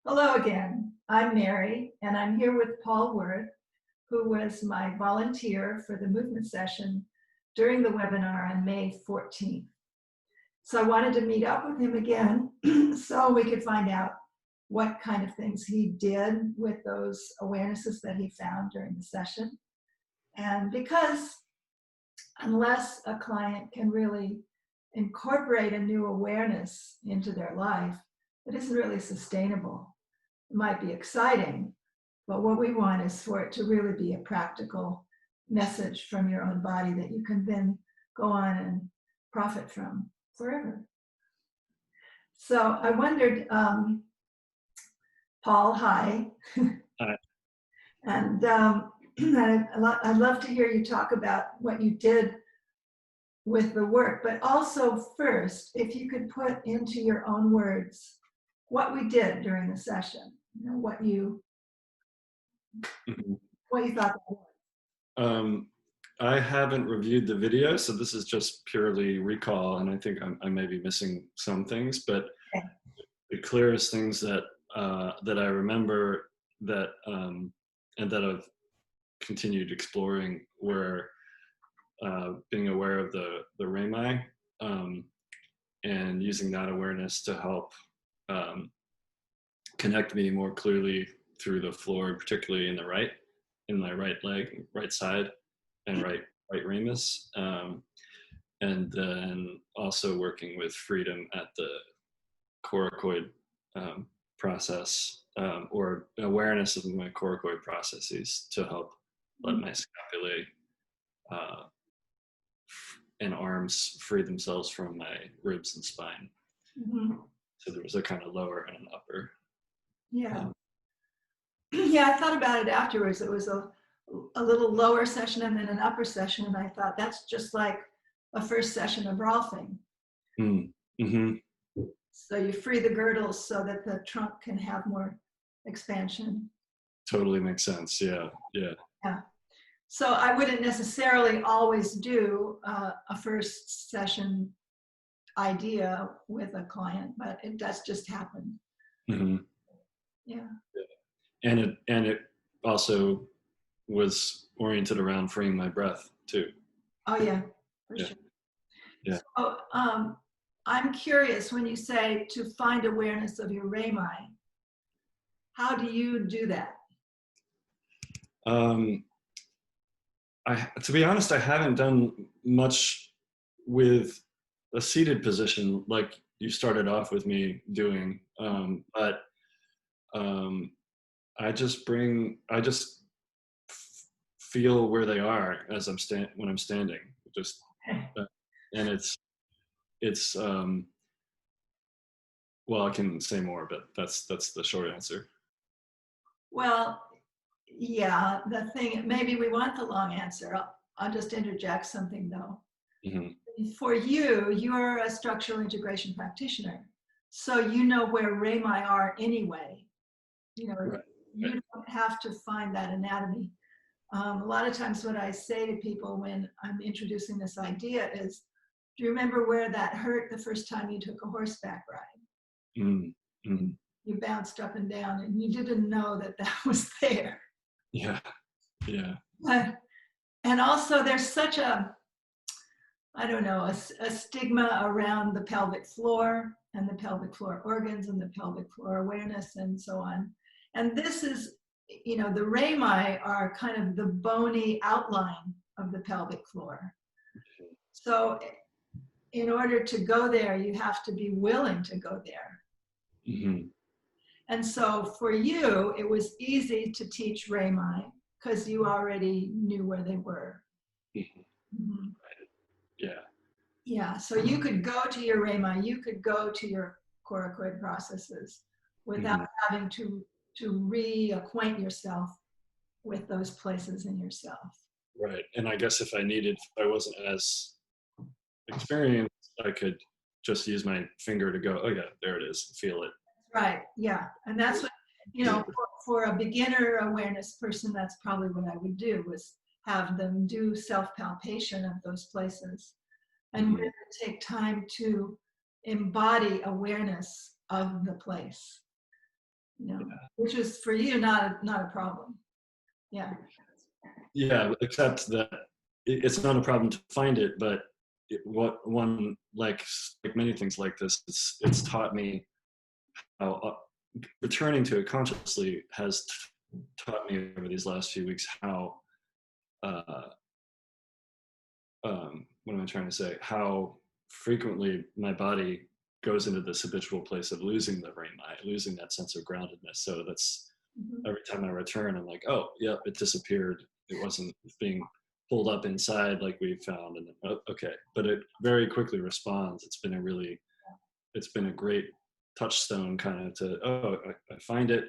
Hello again. I'm Mary, and I'm here with Paul Worth, who was my volunteer for the movement session during the webinar on May 14th. So I wanted to meet up with him again so we could find out what kind of things he did with those awarenesses that he found during the session. And because unless a client can really incorporate a new awareness into their life, it isn't really sustainable. It might be exciting, but what we want is for it to really be a practical message from your own body that you can then go on and profit from forever. So I wondered, Paul, hi. Hi. And I'd love to hear you talk about what you did with the work, but also first, if you could put into your own words what we did during the session, you know, what you thought that was. I haven't reviewed the video, so this is just purely recall, and I think I may be missing some things, but Okay. the clearest things that that I remember that and that I've continued exploring were being aware of the rami and using that awareness to help connect me more clearly through the floor, particularly in my right leg, right side, and right ramus, and then also working with freedom at the coracoid process, or awareness of my coracoid processes to help let my scapulae and arms free themselves from my ribs and spine. Mm-hmm. So there was a kind of lower and an upper. Yeah. Yeah, I thought about it afterwards. It was a little lower session and then an upper session, and I thought that's just like a first session of Rolfing. Mm-hmm. So you free the girdles so that the trunk can have more expansion. Totally makes sense. Yeah. So I wouldn't necessarily always do a first session idea with a client, but it does just happen. Mm-hmm. Yeah. And it also was oriented around freeing my breath too. Oh yeah, for sure. Yeah. So I'm curious, when you say to find awareness of your rami, how do you do that? To be honest, I haven't done much with a seated position like you started off with me doing, but I just feel where they are as when I'm standing, just and it's well, I can say more, but that's the short answer. Well, yeah, the thing, maybe we want the long answer. I'll just interject something though. Mm-hmm. For you, you're a structural integration practitioner, so you know where rami are anyway. You know, right. You don't have to find that anatomy. A lot of times what I say to people when I'm introducing this idea is, do you remember where that hurt the first time you took a horseback ride? Mm-hmm. You bounced up and down and you didn't know that that was there. Yeah. And also there's such a, I don't know, a stigma around the pelvic floor and the pelvic floor organs and the pelvic floor awareness and so on. And this is, you know, the rami are kind of the bony outline of the pelvic floor. So in order to go there, you have to be willing to go there. Mm-hmm. And so for you, it was easy to teach rami because you already knew where they were. Mm-hmm. Yeah, so you could go to your rami, you could go to your coracoid processes without having to reacquaint yourself with those places in yourself. Right, and I guess if I wasn't as experienced, I could just use my finger to go, oh yeah, there it is, feel it. Right, yeah, and that's what, you know, for a beginner awareness person, that's probably what I would do, was have them do self-palpation of those places and really take time to embody awareness of the place. you know, Yeah. which was for you not a problem. Yeah. Yeah, except that it's not a problem to find it, but what one like many things like this, it's taught me how returning to it consciously has taught me over these last few weeks how uh, what am I trying to say? How frequently my body goes into this habitual place of losing the brain mind, losing that sense of groundedness. So that's Mhm. every time I return, I'm like, oh, yeah, it disappeared. It wasn't being pulled up inside like we found. And then, oh, okay, but it very quickly responds. It's been a great touchstone kind of to, oh, I find it.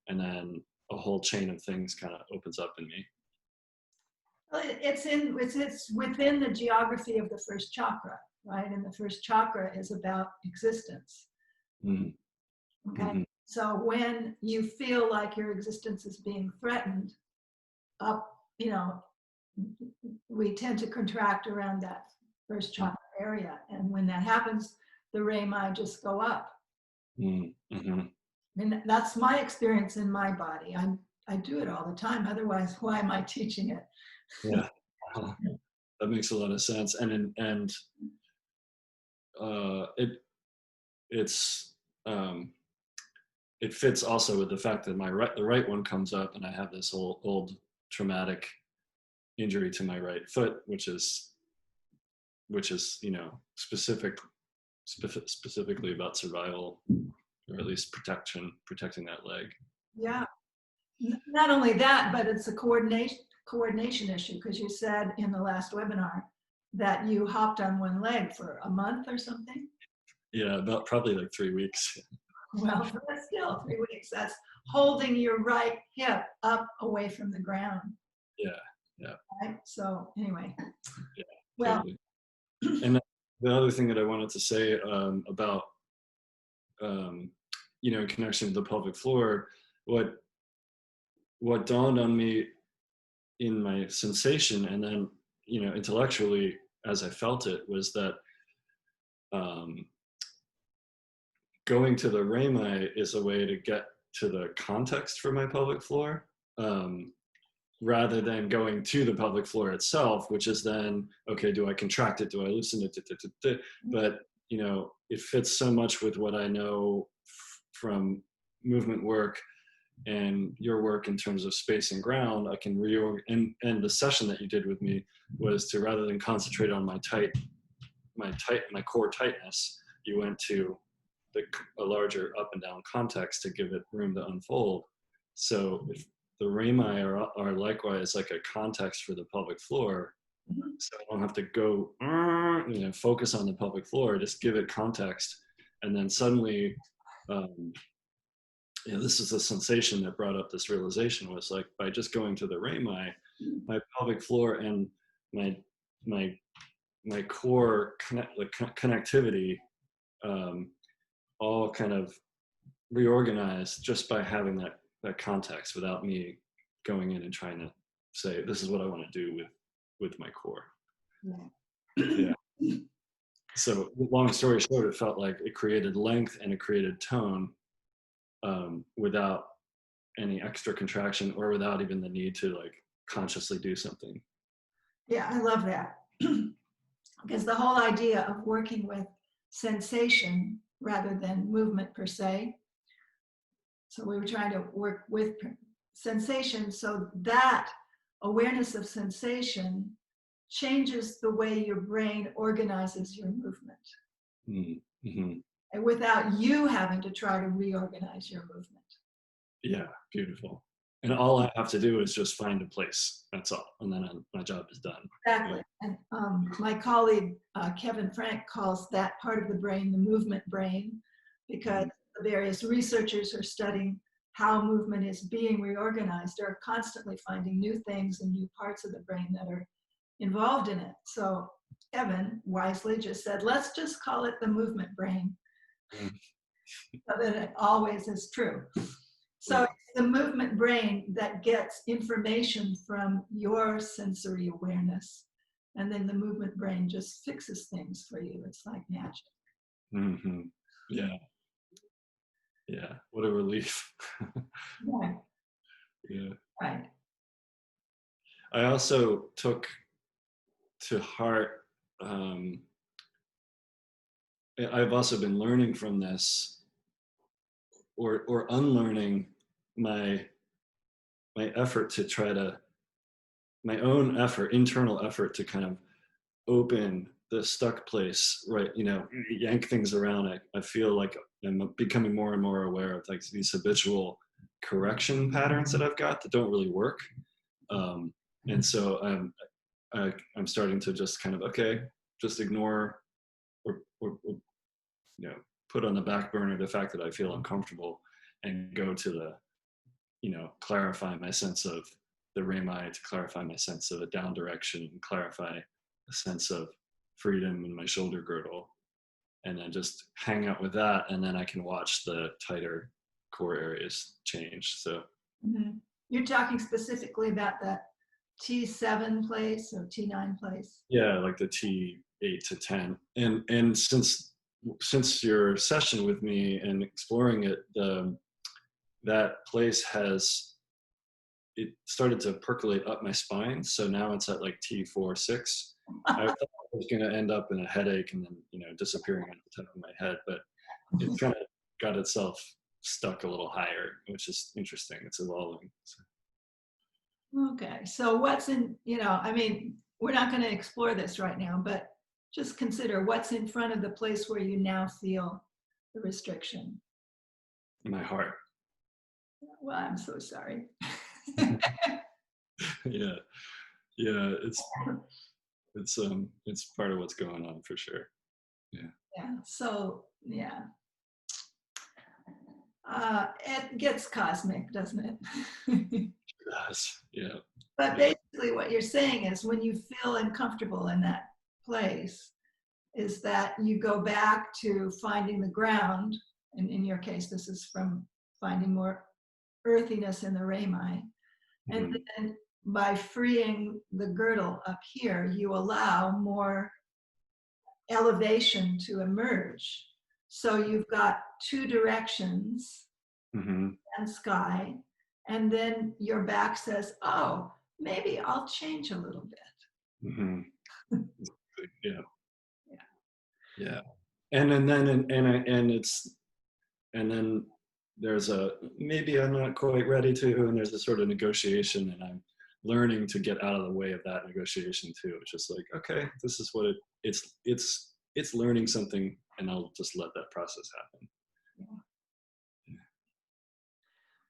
And then a whole chain of things kind of opens up in me. Well, it's within the geography of the first chakra, right? And the first chakra is about existence. Mm-hmm. Okay. Mm-hmm. So when you feel like your existence is being threatened, up, you know, we tend to contract around that first chakra area. And when that happens, the rami just go up. Mm-hmm. And that's my experience in my body. I do it all the time. Otherwise, why am I teaching it? Yeah. That makes a lot of sense. It's it fits also with the fact that the right one comes up, and I have this old traumatic injury to my right foot, which is specifically about survival, or at least protecting that leg. Yeah. Not only that, but it's a coordination issue, because you said in the last webinar that you hopped on one leg for a month or something. Yeah, about probably like 3 weeks. Well, but still 3 weeks. That's holding your right hip up away from the ground. Yeah. Right? So anyway, Yeah, well, totally. And the other thing that I wanted to say about in connection with the pelvic floor, what dawned on me in my sensation, and then intellectually as I felt it, was that um, going to the rami is a way to get to the context for my pelvic floor, rather than going to the pelvic floor itself, which is then, okay, do I contract it? Do I loosen it? But, it fits so much with what I know from movement work and your work in terms of space and ground. I can and the session that you did with me was to, rather than concentrate on my core tightness, you went to a larger up and down context to give it room to unfold. So if the rami are likewise like a context for the pelvic floor, so I don't have to go focus on the pelvic floor, just give it context. And then suddenly this is a sensation that brought up this realization, was like, by just going to the rami, my pelvic floor and my core connectivity all kind of reorganized just by having that context, without me going in and trying to say, this is what I want to do with my core. Yeah. So long story short, it felt like it created length and it created tone, without any extra contraction, or without even the need to like consciously do something. yeah, I love that. Because the whole idea of working with sensation rather than movement per se. So we were trying to work with sensation, so that awareness of sensation changes the way your brain organizes your movement. Mm-hmm. And without you having to try to reorganize your movement. Yeah, beautiful. And all I have to do is just find a place. That's all. And then my job is done. Exactly. And my colleague, Kevin Frank, calls that part of the brain the movement brain, because the various researchers who are studying how movement is being reorganized are constantly finding new things and new parts of the brain that are involved in it. So Kevin wisely just said, let's just call it the movement brain, so that it always is true. So it's the movement brain that gets information from your sensory awareness, and then the movement brain just fixes things for you. It's like magic. Mm-hmm. Yeah. Yeah, what a relief. Right, Yeah. right. I also took to heart, um, I've also been learning from this, or unlearning my effort to try to, my own effort, internal effort to kind of open the stuck place, right? Yank things around. I feel like I'm becoming more and more aware of like these habitual correction patterns that I've got that don't really work. And so I'm starting to just kind of, okay, just ignore, or put on the back burner the fact that I feel uncomfortable, and go to the, clarify my sense of the rami, to clarify my sense of a down direction, and clarify a sense of freedom in my shoulder girdle, and then just hang out with that, and then I can watch the tighter core areas change. So Mhm. You're talking specifically about that T7 place or T9 place? yeah, like the T8 to 10, and since your session with me and exploring it, that place has, it started to percolate up my spine. So now it's at like T4, 6. I thought I was going to end up in a headache and then, disappearing on the top of my head, but it kind of got itself stuck a little higher, which is interesting. It's evolving. So. Okay, so what's in, I mean, we're not going to explore this right now, but just consider what's in front of the place where you now feel the restriction. My heart. Well, I'm so sorry. Yeah. Yeah. It's part of what's going on for sure. Yeah. Yeah, so yeah. It gets cosmic, doesn't it? Yes. Yeah. But Yeah. basically what you're saying is when you feel uncomfortable in that place, is that you go back to finding the ground, and in your case, this is from finding more earthiness in the rami. And Mhm. then by freeing the girdle up here, you allow more elevation to emerge. So you've got two directions Mhm. and sky, and then your back says, oh, maybe I'll change a little bit. Mhm. Yeah. Yeah. Yeah. And it's, and then there's a, maybe I'm not quite ready to, and there's a sort of negotiation, and I'm learning to get out of the way of that negotiation too. It's just like, okay, this is what it's learning something, and I'll just let that process happen.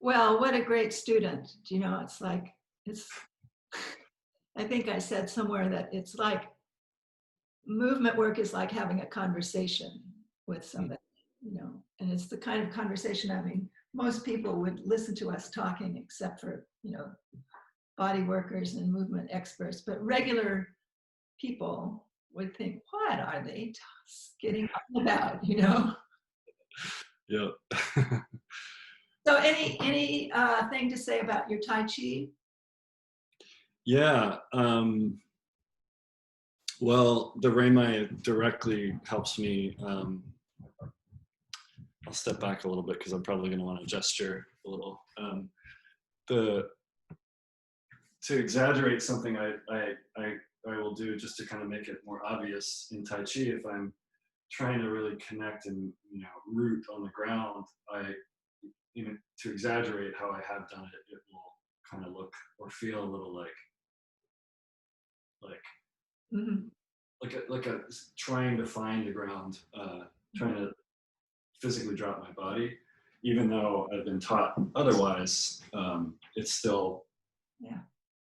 Well, what a great student. It's like, it's, I think I said somewhere that it's like movement work is like having a conversation with somebody, and it's the kind of conversation, I mean, most people would listen to us talking except for, body workers and movement experts, but regular people would think, what are they getting on about? Yeah. So any thing to say about your Tai Chi? Yeah. Well, the Rami directly helps me. I'll step back a little bit because I'm probably going to want to gesture a little. The To exaggerate something, I will do just to kind of make it more obvious in Tai Chi. If I'm trying to really connect and root on the ground, to exaggerate how I have done it, it will kind of look or feel a little like Mhm. like a trying to find the ground, trying to physically drop my body, even though I've been taught otherwise. It's still, Yeah.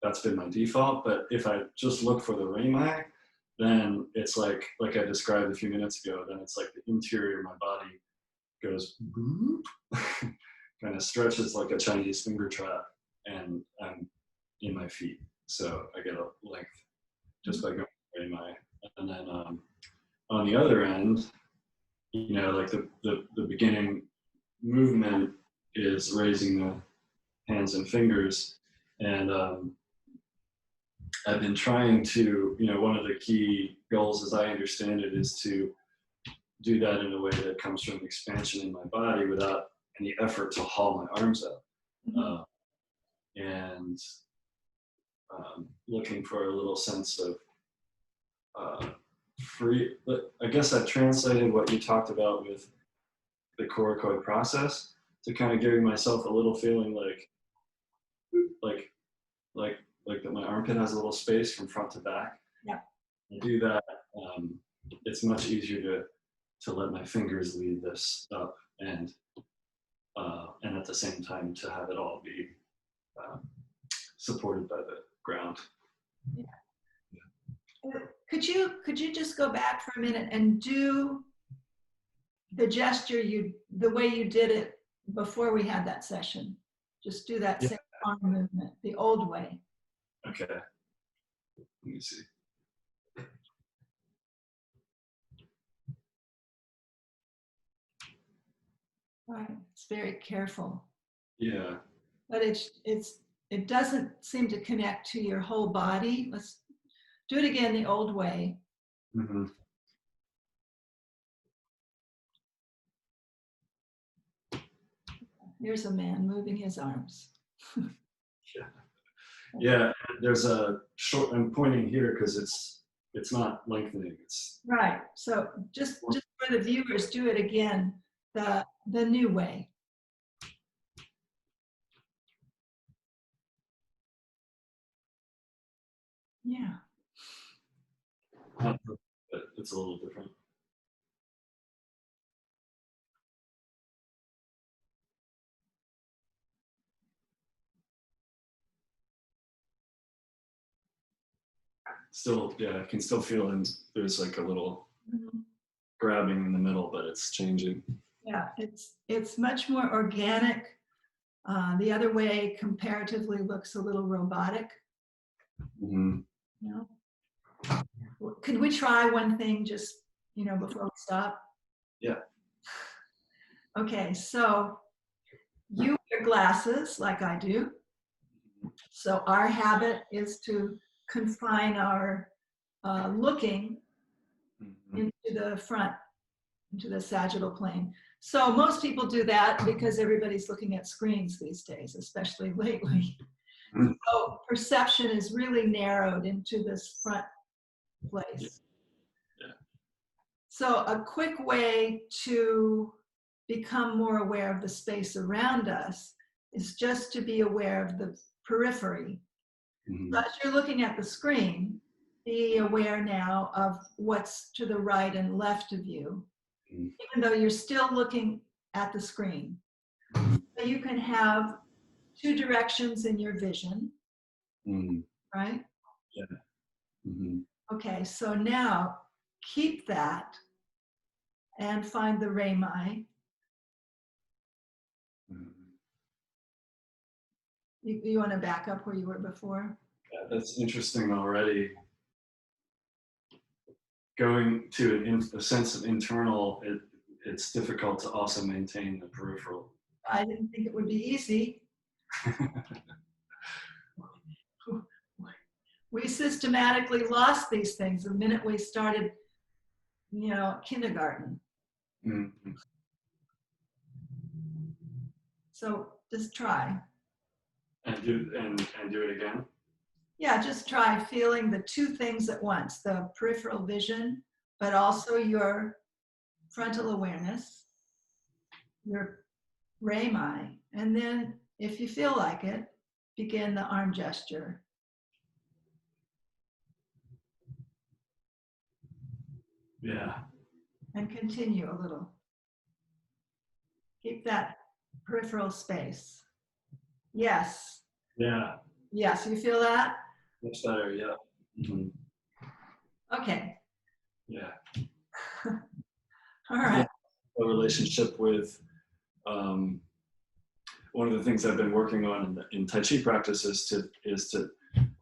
that's been my default. But if I just look for the Rami, then it's like I described a few minutes ago, then it's like the interior of my body goes kind of stretches like a Chinese finger trap, and I'm in my feet. So I get a length just by going Rami. And then on the other end, like the beginning movement is raising the hands and fingers. And I've been trying to, one of the key goals, as I understand it, is to do that in a way that comes from expansion in my body without any effort to haul my arms up. Mhm. And looking for a little sense of free. But I guess I translated what you talked about with the coracoid process to kind of giving myself a little feeling like like like that my armpit has a little space from front to back. Yeah. I do that. It's much easier to let my fingers lead this up and at the same time to have it all be um, supported by the ground. Yeah. Could you just go back for a minute and do the gesture the way you did it before we had that session? Just do that same arm movement, the old way. Okay. Let me see. Right. It's very careful. Yeah. But it doesn't seem to connect to your whole body. Let's do it again the old way. Mm-hmm. Here's a man moving his arms. Yeah. Yeah. There's a short. I'm pointing here because it's not lengthening. It's Right. So just for the viewers, do it again the new way. Yeah. not perfect, but it's a little different. Still, yeah, I can still feel and there's like a little Mhm. grabbing in the middle, but it's changing. Yeah. It's much more organic. The other way comparatively looks a little robotic. Mm-hmm. You know? Could we try one thing just, before we stop? Yeah. Okay, so you wear glasses like I do. So our habit is to confine our looking Mm-hmm. into the front, into the sagittal plane. So most people do that because everybody's looking at screens these days, especially lately. Mhm. So perception is really narrowed into this front place. Yeah. So a quick way to become more aware of the space around us is just to be aware of the periphery. Mm-hmm. So as you're looking at the screen, be aware now of what's to the right and left of you, Mm-hmm. even though you're still looking at the screen. So you can have two directions in your vision, Mm-hmm. right? Yeah. Mm-hmm. Okay, so now keep that and find the rami. Mm-hmm. You want to back up where you were before? Yeah, that's interesting already. Going to a sense of internal, it's difficult to also maintain the peripheral. I didn't think it would be easy. We systematically lost these things the minute we started, kindergarten. Mm-hmm. So just try. And do it again. Yeah, just try feeling the two things at once, the peripheral vision, but also your frontal awareness, your rami, and then if you feel like it, begin the arm gesture. Yeah. And continue a little. Keep that peripheral space. Yes. Yeah. Yes, you feel that? Much better. Yeah. Mm-hmm. Okay. Yeah. All right. A relationship with one of the things I've been working on in Tai Chi practice is to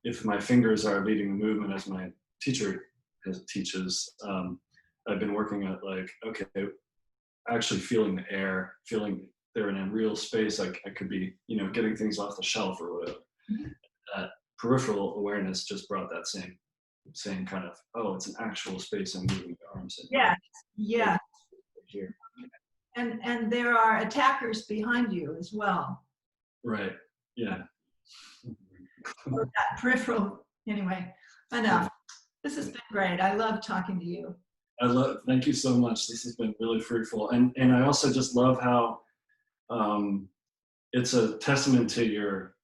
if my fingers are leading the movement as my teacher teaches, I've been working at okay, actually feeling the air, feeling they're in a real space. I could be, getting things off the shelf or whatever. Mm-hmm. That peripheral awareness just brought that same kind of, it's an actual space I'm moving the arms in. Yeah. Yeah. Here. and there are attackers behind you as well. Right. Yeah. Or that peripheral. Anyway, enough. This has been great. I love talking to you. Thank you so much. This has been really fruitful. And I also just love how it's a testament to your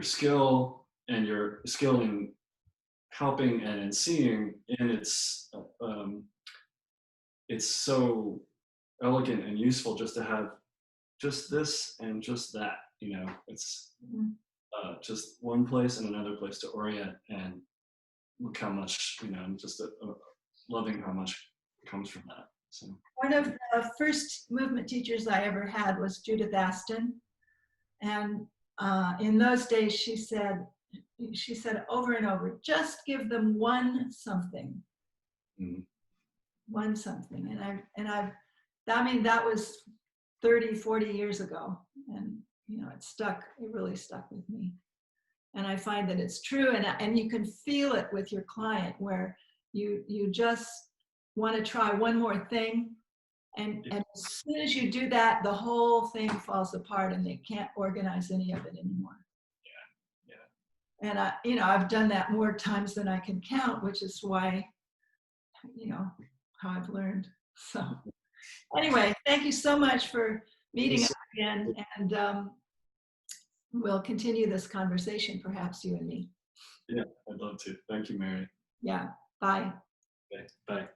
skill and your skill in helping and in seeing, and it's so elegant and useful just to have just this and just that, it's just one place and another place to orient, and look how much, I'm just loving how much comes from that. So one of the first movement teachers I ever had was Judith Aston, and in those days she said over and over, just give them one something. One something. And that was 30, 40 years ago, and it really stuck with me. And I find that it's true, and you can feel it with your client, where you just want to try one more thing, and as soon as you do that, the whole thing falls apart and they can't organize any of it anymore. And I've done that more times than I can count, which is why, how I've learned. So anyway, thank you so much for meeting us again, and we'll continue this conversation, perhaps you and me. Yeah, I'd love to. Thank you, Mary. Yeah, bye. Okay, bye.